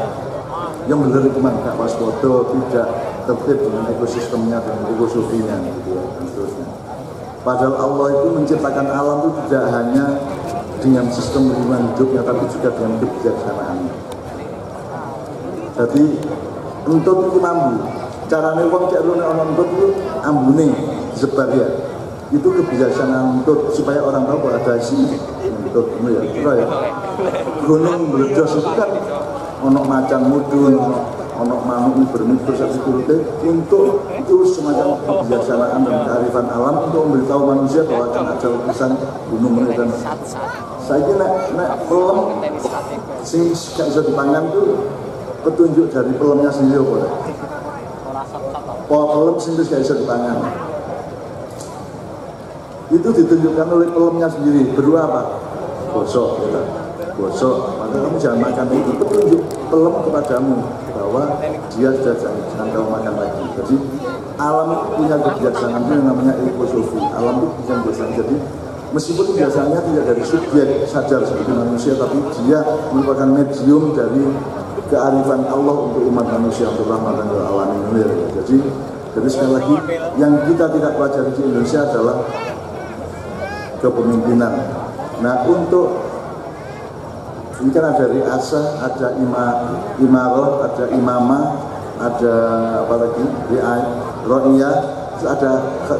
yang bener itu gak waspada, tidak tertib dengan ekosistemnya, dengan ekosufinya gitu ya, dan seterusnya. Padahal Allah itu menciptakan alam itu tidak hanya dengan sistem lingkungan hidupnya, tapi juga dengan kebijaksanaannya. Jadi entut itu mambu, caranya uang cek rune ono entut itu ambune disebar ya. Itu kebijaksanaan entut supaya orang tahu bahwa ada isi entut itu ya. Kira ya. Gunung meledos itu kan ono macan mudun, ono manuk bermikro satu turute untuk itu semacam kebijaksanaan dan kearifan alam untuk memberitahu manusia bahwa akan ada letusan gunung dan saya kira nek pelem sing gak bisa dipangan itu petunjuk dari pelemnya sendiri apa? Pelem sing gak bisa dipangan itu ditunjukkan oleh pelemnya sendiri berupa apa? Gosok ya. Gosok, maka kamu jangan makan itu, petunjuk pelem kepadamu bahwa dia sudah jangan kamu makan lagi. Jadi alam punya kebijaksanaan itu yang namanya ekosofi. Alam itu punya kebijaksanaan. Jadi meskipun biasanya tidak dari subjek sadar seperti manusia, tapi dia merupakan medium dari kearifan Allah untuk umat manusia, untuk rahmatan lil alamin. Jadi sekali lagi yang kita tidak pelajari di Indonesia adalah kepemimpinan. Nah untuk ini kan ada riasa, ada imarah, ada imamah, ada apa lagi, ro'iyah, ada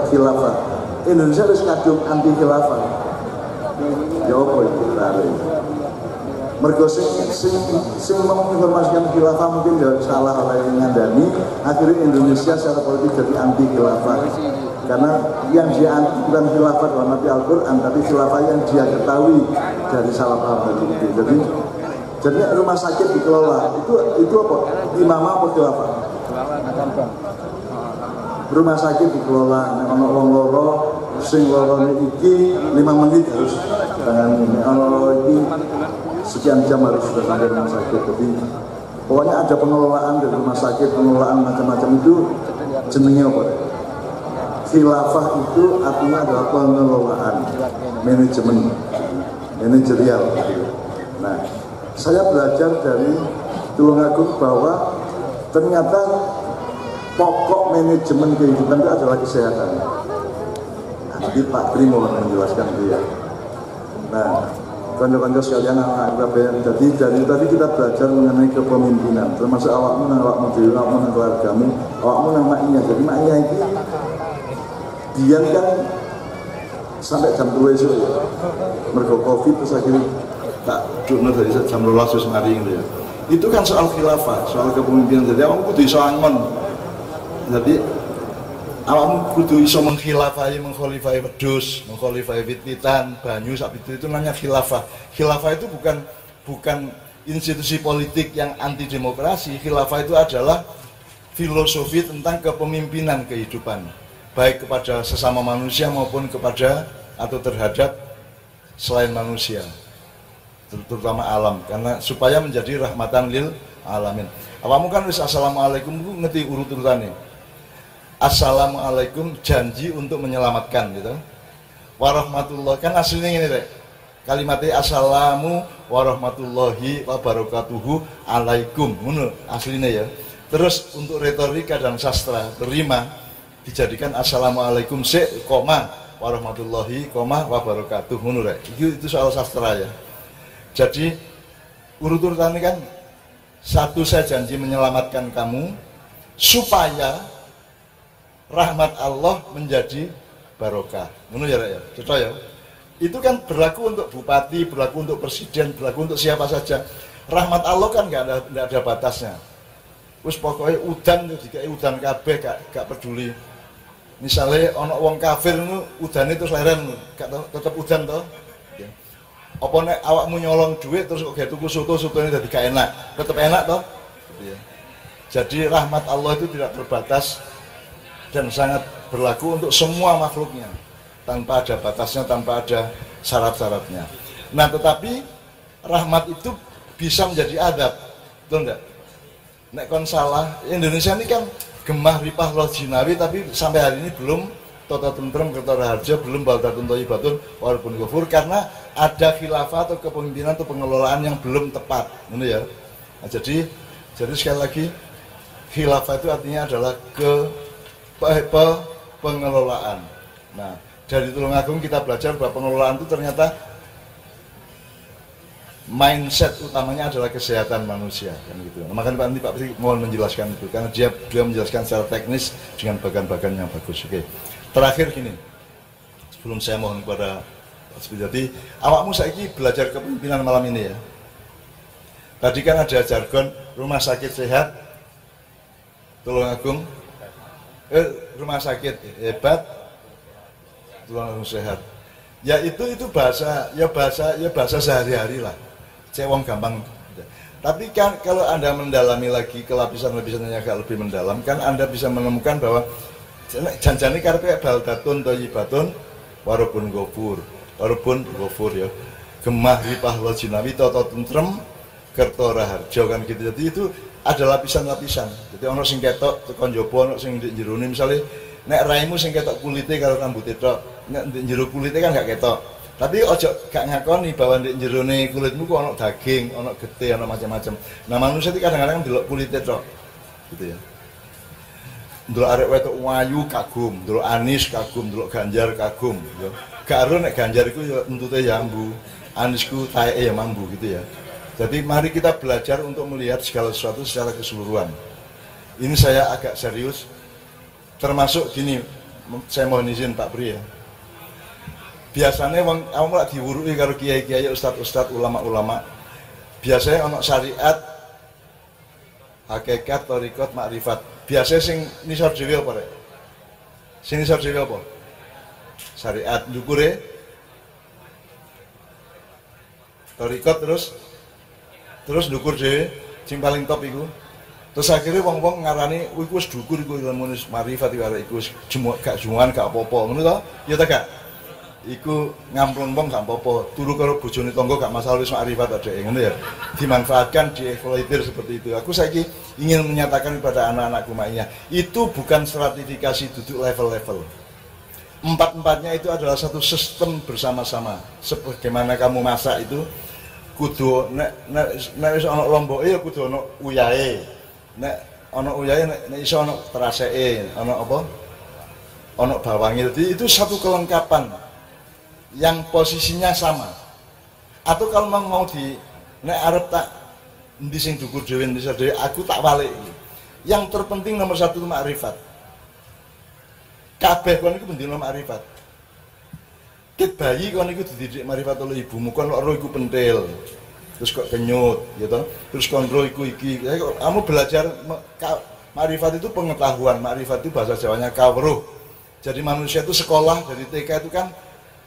khilafah. Indonesia harus kadung anti khilafah. Ya apa itu? Mergo sing menginformasikan khilafah mungkin ya salah oleh ngandani, akhirnya Indonesia secara politik jadi anti khilafah. Karena yang dia anti bukan khilafah dalam arti Al-Quran, tapi khilafah yang dia ketahui dari salah paham tadi itu. Jadi rumah sakit dikelola itu apa? Imamah apa khilafah? Rumah sakit dikelola, ono wong loro, sing lorone iki 5 menit harus tangani, ono iki sekian jam harus sudah sampai rumah sakit. Jadi pokoknya ada pengelolaan dari rumah sakit, pengelolaan macam-macam itu jenenge apa? Khilafah itu artinya adalah pengelolaan, manajemen, manajerial. Nah, saya belajar dari Tulungagung bahwa ternyata pokok manajemen kehidupan itu adalah kesehatan. Nanti Pak Pri mau menjelaskan itu ya. Nah, konco-konco sekalian anak KBN. Jadi dari tadi kita belajar mengenai kepemimpinan, termasuk awakmu nang awakmu dhewe, awakmu nang keluargamu, awakmu nang maknya. Jadi maknya itu dia kan sampai jam 2 esok ya, mergo covid terus akhirnya tak jurnal dari jam 12 terus ngari gitu ya. Itu kan soal khilafah, soal kepemimpinan. Jadi awakmu kudu iso angon. Jadi awakmu kudu iso mengkhilafai, mengkhalifai wedhus, mengkhalifai wit-witan, banyu sak itu namanya khilafah. Khilafah itu bukan institusi politik yang anti demokrasi. Khilafah itu adalah filosofi tentang kepemimpinan kehidupan, baik kepada sesama manusia maupun kepada atau terhadap selain manusia, terutama alam, karena supaya menjadi rahmatan lil alamin. Awakmu kan wis assalamualaikum ku ngerti urut-urutane. Assalamualaikum janji untuk menyelamatkan gitu. Warahmatullah kan aslinya ini deh. Kalimatnya assalamu warahmatullahi wabarakatuhu alaikum. Ngono aslinya ya. Terus untuk retorika dan sastra terima dijadikan assalamualaikum koma warahmatullahi koma wabarakatuh ngono rek. Itu soal sastra ya. Jadi urut-urutannya kan satu, saya janji menyelamatkan kamu supaya rahmat Allah menjadi barokah. Ngono ya rek ya. Cocok ya. Itu kan berlaku untuk bupati, berlaku untuk presiden, berlaku untuk siapa saja. Rahmat Allah kan nggak ada batasnya. Terus pokoknya udan dikai udan kabeh gak peduli. Misalnya ono wong kafir nu udane terus leren tetep udan toh. Apa nek awakmu nyolong duit terus kok tuku soto-sotone dadi gak enak, tetep enak toh. Jadi rahmat Allah itu tidak terbatas dan sangat berlaku untuk semua makhluknya, tanpa ada batasnya, tanpa ada syarat-syaratnya. Nah, tetapi rahmat itu bisa menjadi adab, betul enggak? Nek kon salah, Indonesia ini kan gemah ripah loh jinawi, tapi sampai hari ini belum tota tentrem kertora harja, belum baldatun thayyibatun walaupun kufur, karena ada khilafah atau kepemimpinan atau pengelolaan yang belum tepat, gitu ya. Nah, jadi sekali lagi Khilafah itu artinya adalah pengelolaan. Nah, dari Tulungagung kita belajar bahwa pengelolaan itu ternyata mindset utamanya adalah kesehatan manusia, kan gitu. Nah, makanya nanti Pak Pri mohon menjelaskan itu karena beliau menjelaskan secara teknis dengan bagan-bagan yang bagus. Oke. Terakhir gini, sebelum saya mohon kepada jadi awakmu saiki belajar kepemimpinan malam ini ya. Tadi kan ada jargon rumah sakit sehat Tulungagung, rumah sakit hebat Tulungagung sehat. Ya itu bahasa sehari-hari lah. Cewong gampang. Tapi kan kalau Anda mendalami lagi ke lapisan-lapisan yang agak lebih mendalam, kan Anda bisa menemukan bahwa janjane karepe baldatun thayyibatun warabun gofur ya. Gemah ripah lo jinawi tata tentrem kerto raharjo kan gitu. Jadi itu ada lapisan-lapisan. Jadi ono sing ketok tekan njaba, ono sing ndek jerone misale nek raimu sing ketok kulite karo rambute tok. Nek ndek jero kulite kan gak ketok. Tapi ojo gak ngakoni bahwa ndek jerone kulitmu kok ono daging, ono getih, ono macam-macam. Nah, manusia itu kadang-kadang delok kulite tok. Gitu ya. Delok arek wedok wayu kagum, delok Anis kagum, delok Ganjar kagum, ya. Gak ero nek Ganjar iku ya entute ya ambu, Anisku taeke ya mambu gitu ya. Jadi mari kita belajar untuk melihat segala sesuatu secara keseluruhan. Ini saya agak serius, termasuk gini, saya mohon izin Pak Pri ya. Biasanya kamu lagi diwuruki karo kiai-kiai, ustad-ustad, ulama-ulama. Biasanya ono syariat, hakikat, thariqat, makrifat. Biasanya sing nisor dhewe apa rek? Sing nisor dhewe apa? Syariat ndukure, thariqat terus ndukur dhewe sing paling top iku. Terus akhirnya wong-wong ngarani iku wis dukur iku ilmu marifat iku wis gak jumungan gak apa-apa. Ngono to? Ya ta gak? Iku ngamplung wong gak apa-apa. Turu karo bojone tangga gak masalah wis marifat adeke ngono ya. Dimanfaatkan, dieksploitir seperti itu. Aku saiki ingin menyatakan kepada anak-anakku maknya, itu bukan stratifikasi duduk level-level. Empat-empatnya itu adalah satu sistem bersama-sama. Sebagaimana kamu masak itu kudu nek wis ana lomboke ya kudu ana uyahe. Nek ana uyahe nek iso ana teraseke, ana apa? Ana bawange. Jadi itu satu kelengkapan yang posisinya sama. Atau kalau mau di nek arep tak endi sing dukur dhewe bisa dhewe aku tak balik. Yang terpenting nomor satu makrifat. Kabeh kon iku bendina makrifat. Ket bayi kon iku dididik marifat oleh ibumu, kon ora iku pentil. Terus kok kenyut, gitu. Terus kon ro iku iki. Kamu belajar marifat itu pengetahuan, marifat itu bahasa Jawanya kawruh. Jadi manusia itu sekolah dari TK itu kan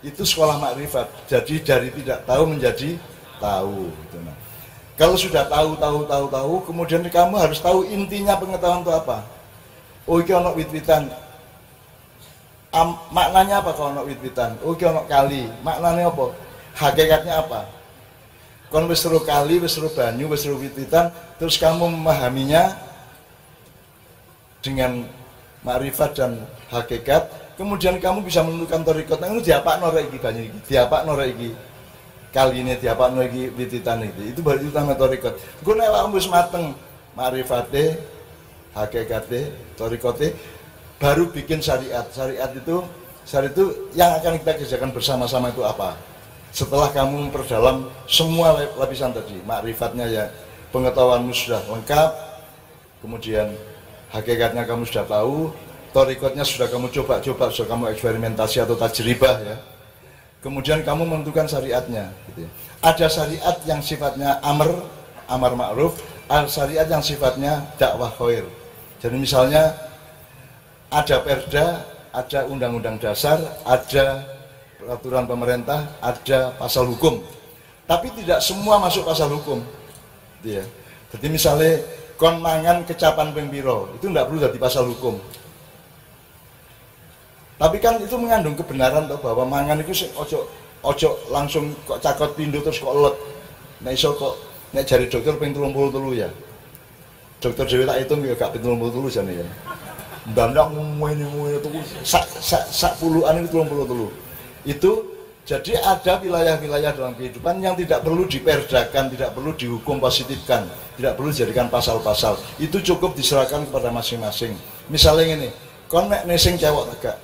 itu sekolah makrifat. Jadi dari tidak tahu menjadi tahu, gitu. Nah, kalau sudah tahu, kemudian kamu harus tahu intinya pengetahuan itu apa. Oh, iki ana wit-witan. Maknanya apa kalau ono wit-witan? Oh, iki ono kali. Maknanya apa? Hakikatnya apa? Kon wis seru kali, wis seru banyu, wis seru wit-witan, terus kamu memahaminya dengan makrifat dan hakikat, kemudian kamu bisa menentukan thariqat. Nah, itu diapakno rek iki banyu iki, diapakno rek iki. Kali ini diapakno iki wit-witan iki. Itu baru utama thariqat. Engko nek awakmu wis mateng makrifate, hakikate, thariqate, baru bikin syariat. Syariat itu yang akan kita kerjakan bersama-sama itu apa? Setelah kamu memperdalam semua lapisan tadi, makrifatnya ya pengetahuanmu sudah lengkap, kemudian hakikatnya kamu sudah tahu, thariqatnya sudah kamu coba-coba, sudah kamu eksperimentasi atau tajribah ya. Kemudian kamu menentukan syariatnya. Gitu ya. Ada syariat yang sifatnya amar ma'ruf, ada syariat yang sifatnya dakwah khair. Jadi misalnya ada perda, ada undang-undang dasar, ada peraturan pemerintah, ada pasal hukum. Tapi tidak semua masuk pasal hukum. Ya. Jadi misalnya kon mangan kecapan ping pira, itu tidak perlu jadi pasal hukum. Tapi kan itu mengandung kebenaran toh bahwa mangan itu ojo langsung kok cakot pindho terus kok let. Nek iso kok nek jari dokter ping 33 ya. Dokter dhewe tak hitung ya gak ping 33 jane ya. Dandang ngene tuku sak puluhan itu 33. Itu Jadi ada wilayah-wilayah dalam kehidupan yang tidak perlu diperdakan, tidak perlu dihukum positifkan, tidak perlu dijadikan pasal-pasal. Itu cukup diserahkan kepada masing-masing. Misalnya ini, kon nek nesing cewek tegak.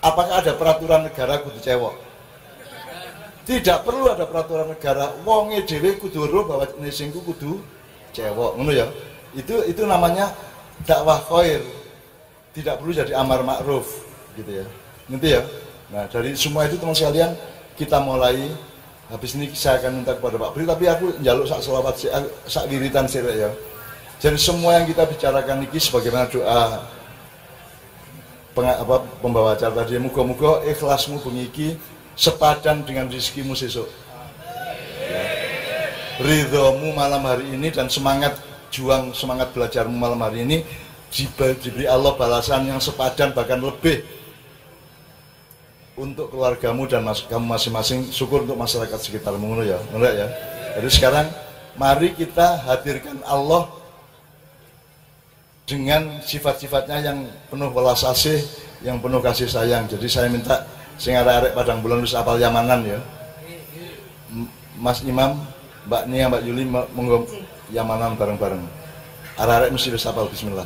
Apakah ada peraturan negara kudu cewek? Tidak perlu ada peraturan negara. Wonge dhewe kudu weruh bahwa nesingku kudu cewek, ngono ya. Itu namanya dakwah khair. Tidak perlu jadi amar ma'ruf gitu ya. Ngerti ya? Nah, dari semua itu teman sekalian kita mulai. Habis ini saya akan minta kepada Pak Bri, tapi aku njaluk sak selawat sak wiritan sih ya. Jadi semua yang kita bicarakan ini sebagaimana doa pembawa acara tadi, muga-muga ikhlasmu bengi iki sepadan dengan rezekimu sesuk. Ya. Ridhomu malam hari ini dan semangat juang, semangat belajarmu malam hari ini diberi Allah balasan yang sepadan bahkan lebih untuk keluargamu dan kamu masing-masing, syukur untuk masyarakat sekitarmu ya. Ya. Jadi sekarang mari kita hadirkan Allah dengan sifat-sifatnya yang penuh welas asih, yang penuh kasih sayang. Jadi saya minta sing arek-arek Padang Bulan wis apal Yamanan ya. Mas Imam, Mbak Nia, Mbak Yuli monggo Yamanan bareng-bareng. Arek-arek mesti wis apal bismillah.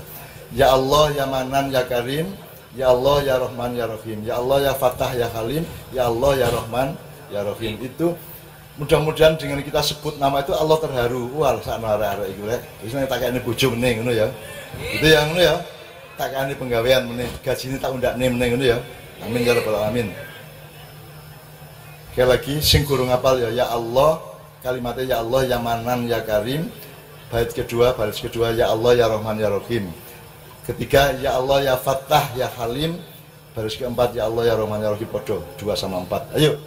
Ya Allah, ya Manan, ya Karim, ya Allah, ya Rahman, ya Rahim, ya Allah, ya Fatah, ya Halim, ya Allah, ya Rahman, ya Rahim. Itu mudah-mudahan dengan kita sebut nama itu Allah terharu. Wah, sakno arek-arek iku rek. Wis nek tak kene bojo meneh ngono ya. Itu yang ngono ya. Tak kene penggawean meneh, gajine tak undakne meneh ngono ya. Amin ya rabbal alamin. Sekali lagi sing guru ngapal ya, ya Allah, kalimatnya ya Allah, ya Manan, ya Karim. Bait kedua, baris kedua ya Allah, ya Rahman, ya Rahim. Ketiga, ya Allah, ya Fattah, ya Halim. Baris keempat, ya Allah, ya Rahman, ya Rahim. Podo, 2 sama 4. Ayo.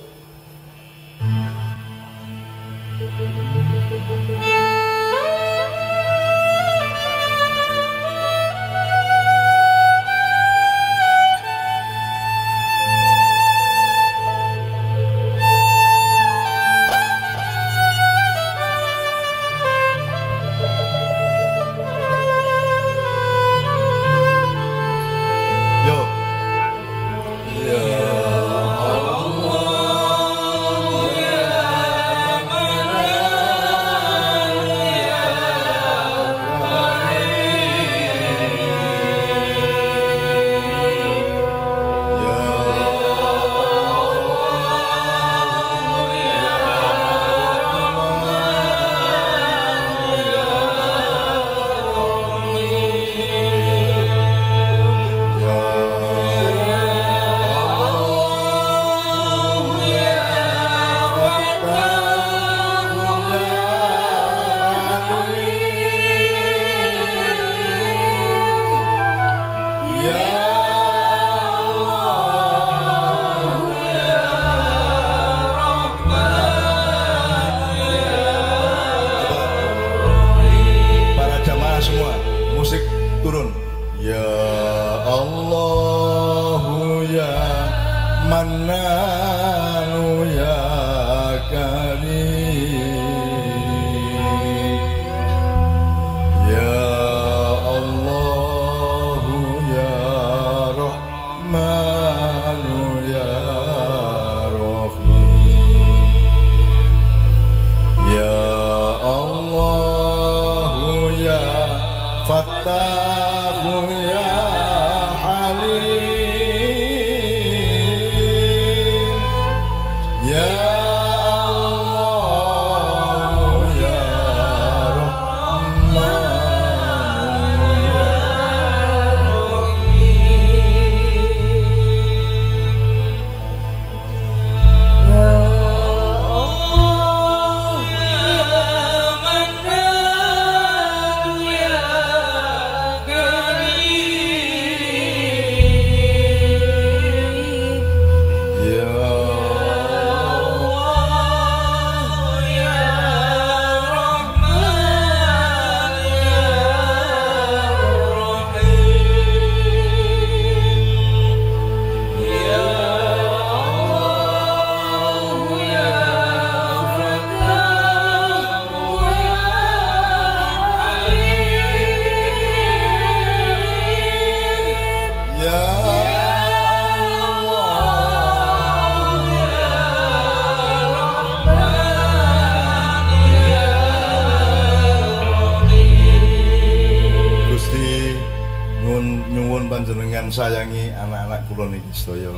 sayangi anak-anak kula niki sedaya.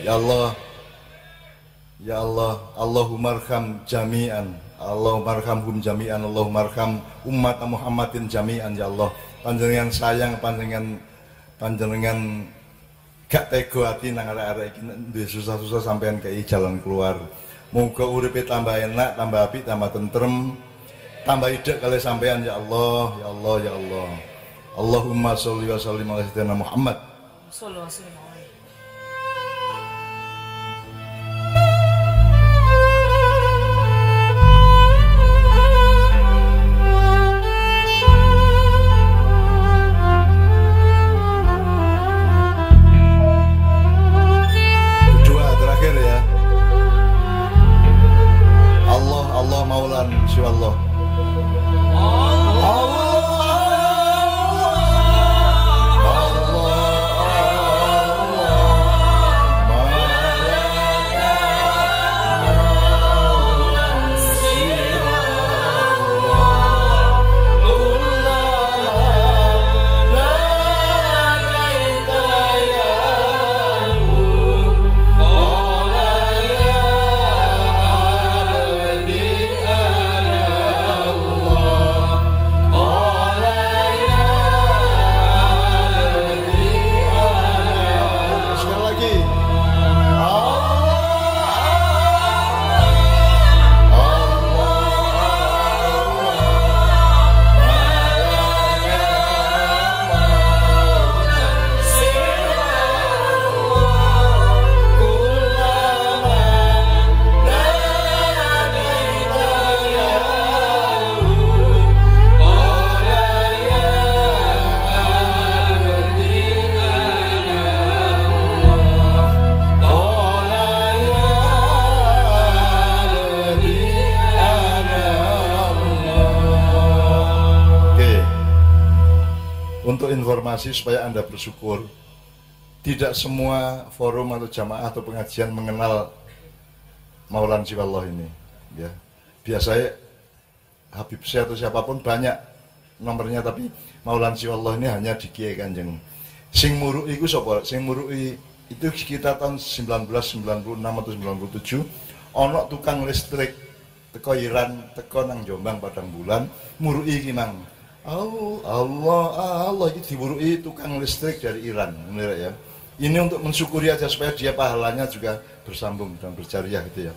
Ya Allah, ya Allah, Allahumma arham jami'an, Allahumma arhamhum jami'an, Allahumma arham umat Muhammadin jami'an. Ya Allah, panjenengan sayang, panjenengan gak tega hati nang arek-arek iki duwe susah-susah sampean kei jalan keluar. Moga uripe tambah enak, tambah apik, tambah tentrem, tambah idek kali sampean. Ya Allah, ya Allah, ya Allah. Allahumma sholli wa sallim ala sayyidina Muhammad. Sallallahu alaihi wasallam. Kedua terakhir ya. Allah maulan insyaallah. Untuk informasi supaya Anda bersyukur, tidak semua forum atau jamaah atau pengajian mengenal Maulan Siwallah ini. Ya, biasanya Habib Syekh atau siapapun banyak nomornya, tapi Maulan Siwallah ini hanya di Kiai Kanjeng. Sing muruki iku sapa? Sing muruki itu sekitar tahun 1996 atau 97, ono tukang listrik teko Iran, teko nang Jombang Padang Bulan, muruki iki mang. Allah itu diburuki tukang listrik dari Iran, ya. Ini untuk mensyukuri aja supaya dia pahalanya juga bersambung dan berjariah gitu ya.